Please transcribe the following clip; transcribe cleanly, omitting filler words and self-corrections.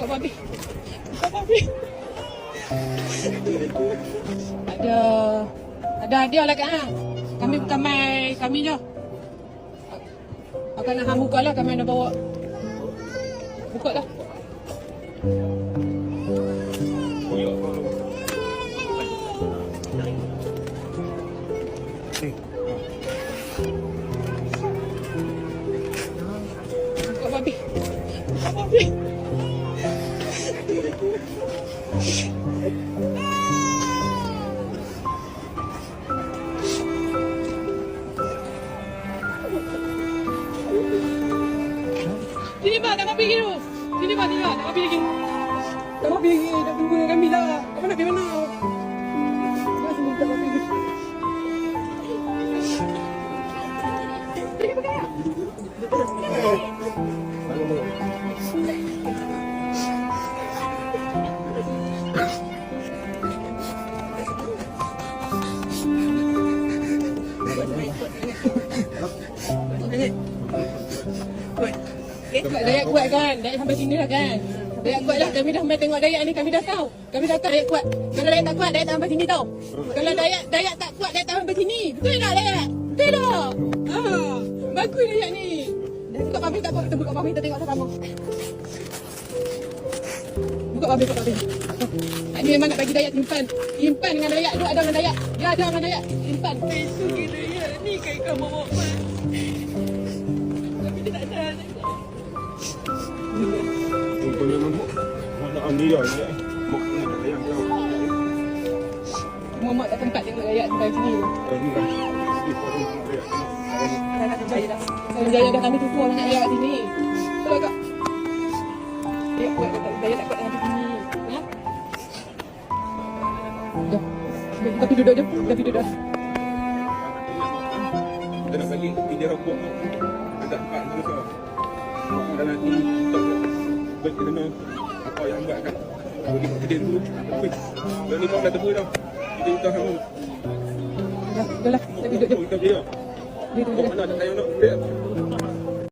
Buka babi. Buka babi. Ada hadiah lah kan? Kami bukan main kami je. Akan nak buka lah kami nak bawa. Buka lah. Buka babi. Buka babi. Sini Pak, tak pergi tu. Sini Pak, sini Pak, tak pergi lagi. Tak pergi lagi, tak tunggu dengan kami lah. Kamu nak pergi mana? Sini, tak pergi lagi. Sini pakai tak? Dayak kuat kan? Dayak sampai sini lah kan? Dayak kuat lah. Kami dah main tengok Dayak ni. Kami dah tahu. Kami dah tahu Dayak kuat. Kalau Dayak tak kuat, Dayak tak sampai sini tau. Kalau Dayak tak kuat, Dayak tak sampai sini. Betul tak Dayak? Betul tak? Bagus Dayak ni. Buka pabi tak apa. Kita buka pabi. Kita tengok sama. Buka pabi, buka pabi. Ini memang nak bagi Dayak simpan. Simpan dengan Dayak. Dia ada dengan Dayak. Dia ada dengan Dayak. Simpan. Besok kita Dayak ni kan kau bawa mak. Tapi dia tak ada. Untuk memang nak ambil dia ni. Mak nak sayang kau. Mak tak tempat tengok Dayak sampai sini. Ni kan. Dah nak percaya dah. Saya dah kami tutup orang nak Dayak kat sini. Betul tak? Dayak kuat tak? Dayak tak kuat sampai sini. Ha? Dah. Kita pergi duduk je. Kita pergi duduk. Kita nak balik kerja rokok. Agak tempat sama kau. Dan nanti baik kita nak kau yang buat kan. Bagi buat kerja dulu. Dan ni kau dah tebus dah. Kita sama. Dah, dah lah. Kita duduk je. Kita pergi dah. Kau mana tak sayang nak.